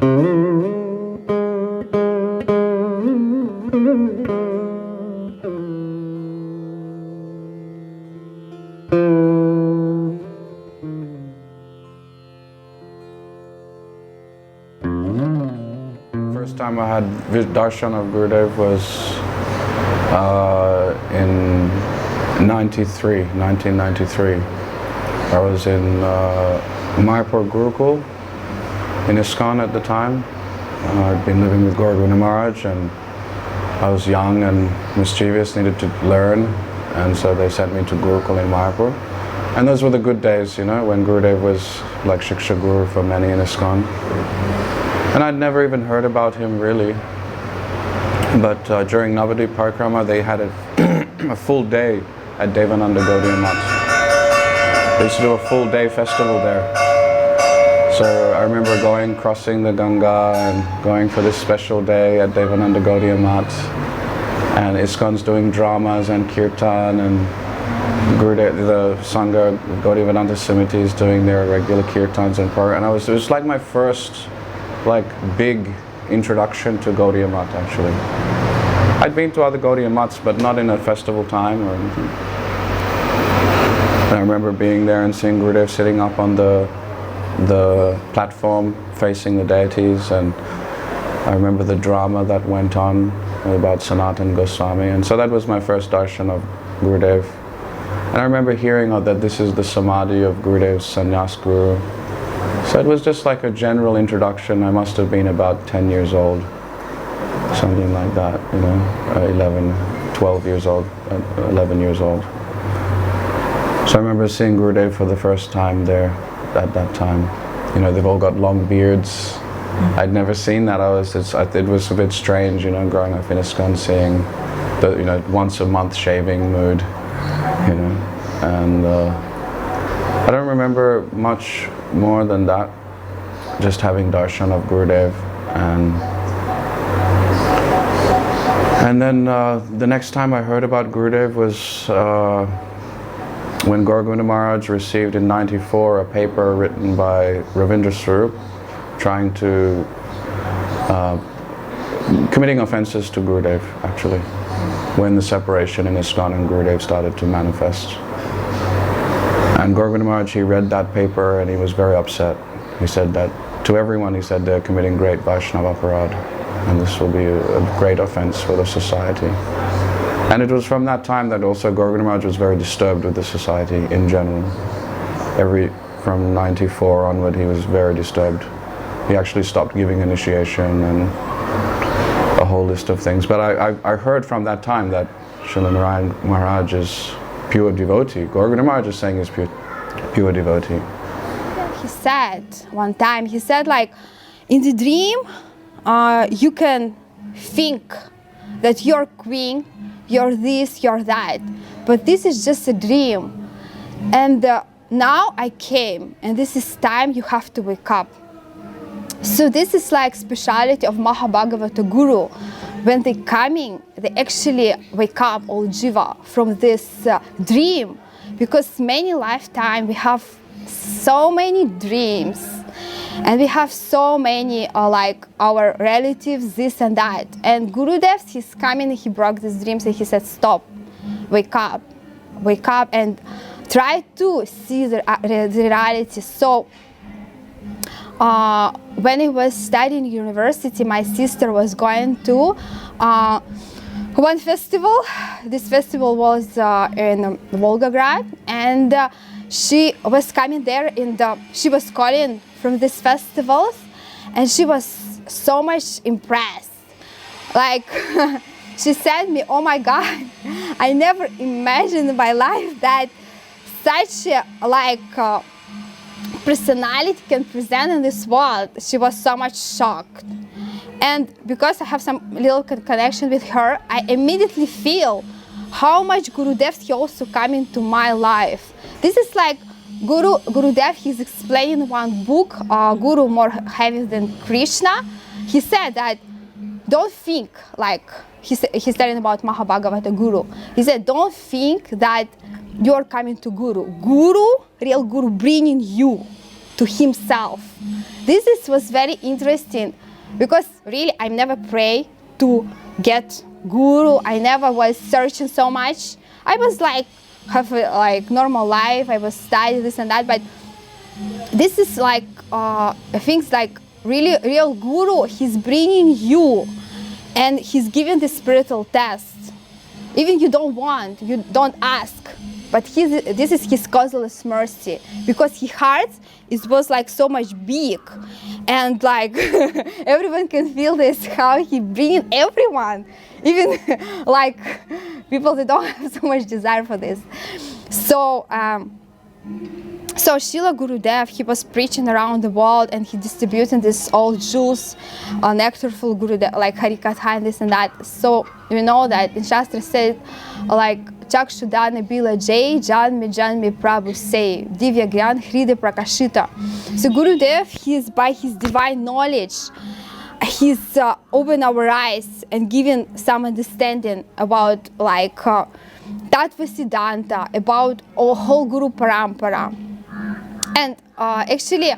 First time I had darshan of Gurudev was in 1993. I was in Mayapur Gurukul in ISKCON at the time. I'd been living with Gurudev Maharaj, and I was young and mischievous, needed to learn, and so they sent me to Gurukul in Mayapur. And those were the good days, you know, when Gurudev was like Shiksha Guru for many in ISKCON. And I'd never even heard about him really. But during Navadvip Parikrama, they had a full day at Devananda Gaudiya Math. They used to do a full day festival there. So I remember crossing the Ganga and going for this special day at Devananda Gaudiya Math. And ISKCON's doing dramas and kirtan, and Gurudev, the Sangha, Gaudiya Vedanta Samiti is doing their regular kirtans and prayer. And it was like my first big introduction to Gaudiya Math actually. I'd been to other Gaudiya Maths, but not in a festival time or anything. And I remember being there and seeing Gurudev sitting up on the platform facing the deities, and I remember the drama that went on about Sanatan Goswami, and so that was my first darshan of Gurudev. And I remember hearing that this is the samadhi of Gurudev's sannyas guru. So it was just like a general introduction. I must have been about 10 years old, something like that, you know, 12 years old, 11 years old. So I remember seeing Gurudev for the first time there at that time. You know, they've all got long beards. I'd never seen that. It was a bit strange, you know, growing up in ISKCON, seeing the, you know, once a month shaving mood, you know, and I don't remember much more than that, just having darshan of Gurudev. And then the next time I heard about Gurudev was when Gurudev Maharaj received in '94 a paper written by Ravindra Swarup trying to committing offenses to Gurudev actually, when the separation in ISKCON and Gurudev started to manifest. And Gurudev Maharaj, he read that paper and he was very upset. He said that to everyone, he said, they're committing great Vaishnava aparadh, and this will be a great offense for the society. And it was from that time that also Gurudev Maharaj was very disturbed with the society in general. From '94 onward, he was very disturbed. He actually stopped giving initiation and a whole list of things. But I heard from that time that Srila Narayan Maharaj is pure devotee. Gurudev Maharaj is saying he's pure devotee. He said one time, he said like, in the dream, you can think that you're queen, you're this, you're that, but this is just a dream. And now I came, and this is time you have to wake up. So this is like speciality of Mahabhagavata Guru. When they coming, they actually wake up all jiva from this dream, because many lifetime we have so many dreams, and we have so many like our relatives, this and that. And Gurudev, he's coming, he broke these dreams, and he said, stop, wake up, and try to see the reality. So when I was studying university, my sister was going to one festival. This festival was in Volgograd, and she was coming there, and she was calling from these festivals, and she was so much impressed. Like, she said me, oh my God, I never imagined in my life that such a personality can present in this world. She was so much shocked. And because I have some little connection with her, I immediately feel how much Gurudev he also come into my life. This is like Gurudev, he's explaining one book, Guru More Heavy Than Krishna. He said that don't think like, he's telling about Mahabhagavata Guru. He said, don't think that you're coming to Guru. Real Guru bringing you. to himself. Was very interesting, because really I never pray to get guru. I never was searching so much. I was like have a like normal life. I was studying this and that, but this is like things like really real guru. He's bringing you, and he's giving the spiritual test. Even you don't ask, but this is his causeless mercy, because his heart was like so much big, and like everyone can feel this, how he bringing everyone, even like people that don't have so much desire for this. So Srila Gurudev, he was preaching around the world, and he distributing this all jewels, nectarful Gurudev, like Harikatha and this and that. So we know that in Shastra said, like, Chakshudana Bila Jai, Janmi Prabhu say, Divya Gyan Hride Prakashita. So Gurudev, by his divine knowledge, he's open our eyes and giving some understanding about like Tattva Siddhanta, about our whole Guru Parampara. And actually,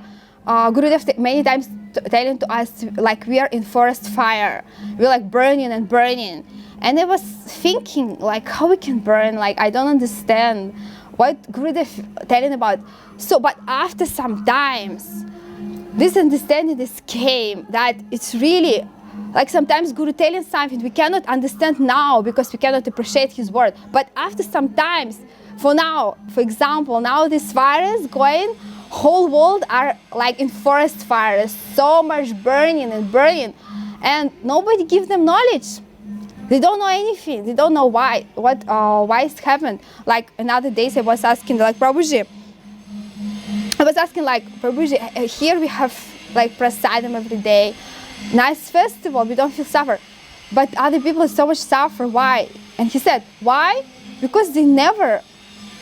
Gurudev many times telling to us, like, we are in forest fire, we're like burning and burning. And I was thinking, like, how we can burn, like, I don't understand what Gurudev telling about. So, but after some times, this understanding came, that it's really, like, sometimes Guru telling something we cannot understand now because we cannot appreciate his word. But after some times, for example, now this fire is going, whole world are like in forest fires, so much burning and burning, and nobody gives them knowledge. They don't know anything. They don't know why it's happened. Like another days I was asking, like, Prabhuji, here we have like prasadam every day, nice festival, we don't feel suffer, but other people so much suffer. Why? And he said, why? Because they never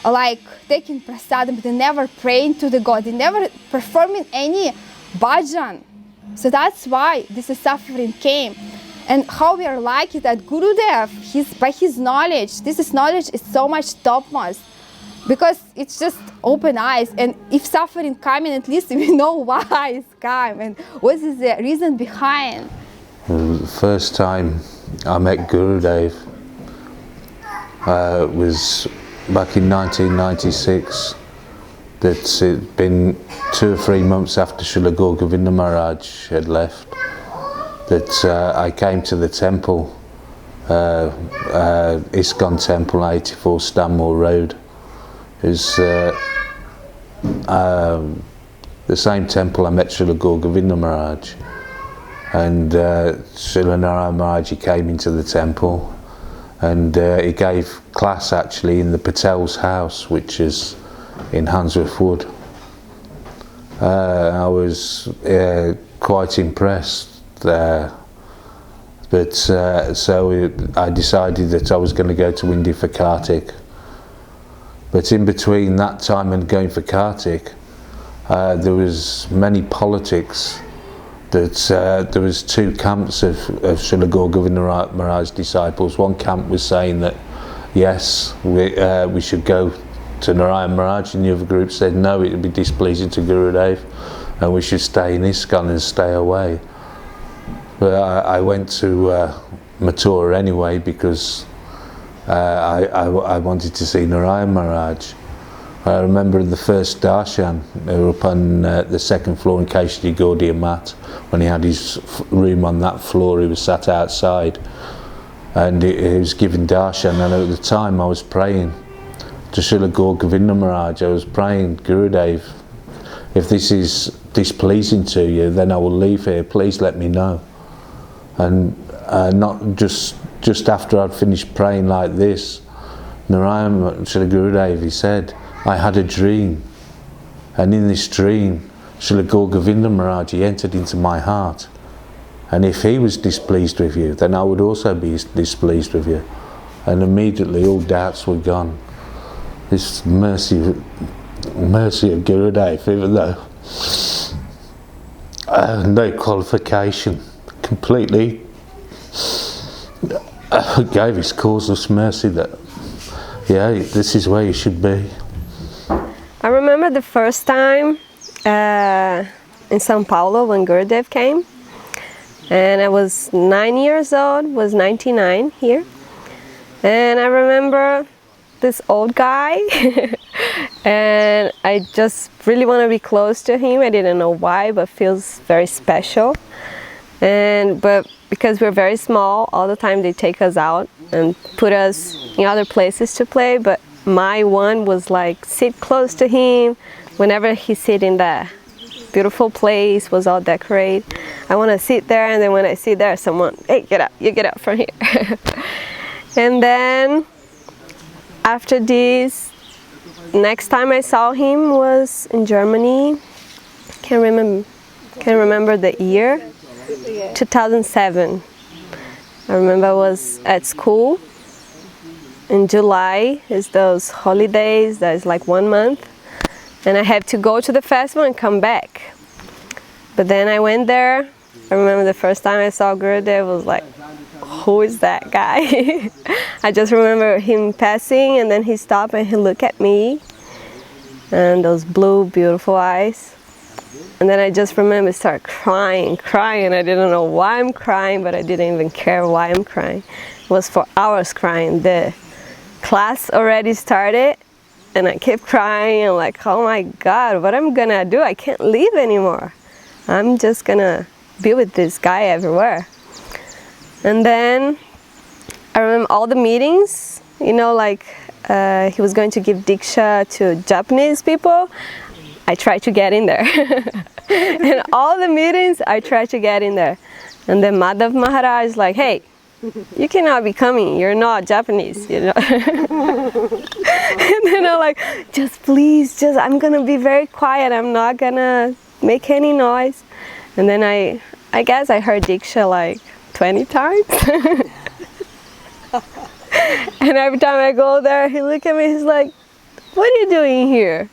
like taking prasadam, they never praying to the God, they never performing any bhajan. So that's why this suffering came. And how we are lucky that Gurudev, by his knowledge, knowledge is so much topmost, because it's just open eyes. And if suffering coming, at least we know why it's come and what is the reason behind. The first time I met Gurudev was back in 1996. That it'd been 2 or 3 months after Srila Gurudeva Maharaj had left, that I came to the temple, ISKCON temple, 84 Stanmore Road. It was the same temple I met Srila Gurudeva Maharaj. And Srila Narayana Maharaj, he came into the temple, and he gave class actually in the Patel's house, which is in Handsworth Wood. I was quite impressed there, but so I decided that I was going to go to India for Kartik. But in between that time and going for Kartik, there was many politics. That there was 2 camps of Srila Gurudeva Maharaj's disciples. One camp was saying that yes, we should go to Narayana Maharaj, and the other group said no, it would be displeasing to Gurudev, and we should stay in ISKCON and stay away. But I went to Mathura anyway, because I wanted to see Narayana Maharaj. I remember the first darshan, up on the 2nd floor in Keshari Gaudiya Mat, when he had his room on that floor. He was sat outside and he was giving darshan, and at the time I was praying to Srila Gurudeva Maharaj. I was praying, Gurudev, if this is displeasing to you, then I will leave here, please let me know. And not just after I'd finished praying like this, Narayana, Srila Gurudev, he said, I had a dream, and in this dream, Srila Gurudeva Maharaj, he entered into my heart, and if he was displeased with you, then I would also be displeased with you. And immediately all doubts were gone. This mercy of Gurudev, even though I had no qualification, completely gave his causeless mercy that, yeah, this is where you should be. I remember the first time in São Paulo when Gurudev came. And I was 9 years old, was 99 here. And I remember this old guy and I just really want to be close to him. I didn't know why, but feels very special. But because we're very small, all the time they take us out and put us in other places to play. But my one was like sit close to him. Whenever he sit in that beautiful place, was all decorated, I want to sit there. And then when I sit there, someone, hey, get up, you get up from here. And then after this, next time I saw him was in Germany. Can't remember the year. 2007. I remember I was at school in July. It's those holidays that's like 1 month, and I had to go to the festival and come back. But then I went there. I remember the first time I saw Gurudev was like, who is that guy? I just remember him passing and then he stopped and he looked at me and those blue beautiful eyes. And then I just remember start crying. I didn't know why I'm crying, but I didn't even care why I'm crying. It was for hours crying. The class already started and I kept crying and like, oh my God, what I'm gonna do? I can't leave anymore. I'm just gonna be with this guy everywhere. And then I remember all the meetings, you know, like he was going to give Diksha to Japanese people. I tried to get in there. In all the meetings, I tried to get in there. And then Madhav Maharaj is like, hey, you cannot be coming, you're not Japanese, you know. And then I'm like, just please, I'm gonna be very quiet, I'm not gonna make any noise. And then I guess I heard Diksha like 20 times. And every time I go there, he look at me, he's like, what are you doing here?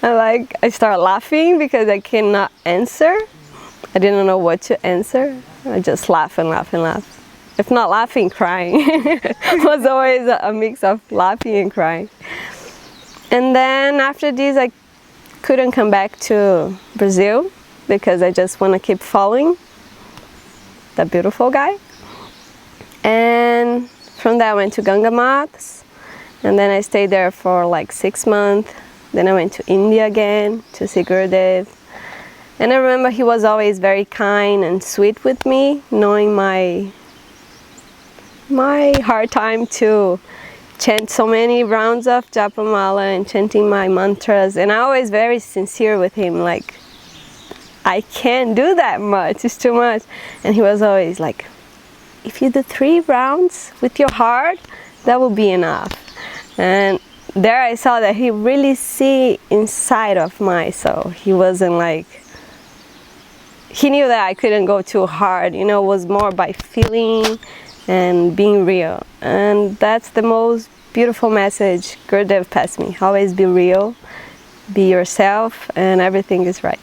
I start laughing because I cannot answer. I didn't know what to answer. I just laugh and laugh and laugh. If not laughing, crying. It was always a mix of laughing and crying. And then after this, I couldn't come back to Brazil because I just want to keep following that beautiful guy. And from there I went to Ganga Maths, and then I stayed there for like 6 months. Then I went to India again to see Gurudev. And I remember he was always very kind and sweet with me, knowing my hard time to chant so many rounds of Japamala and chanting my mantras. And I always very sincere with him, like, I can't do that much, it's too much. And he was always like, if you do 3 rounds with your heart, that will be enough. And there I saw that he really see inside of my soul. He wasn't like, he knew that I couldn't go too hard, you know, it was more by feeling and being real. And that's the most beautiful message Gurudev passed me. Always be real, be yourself, and everything is right.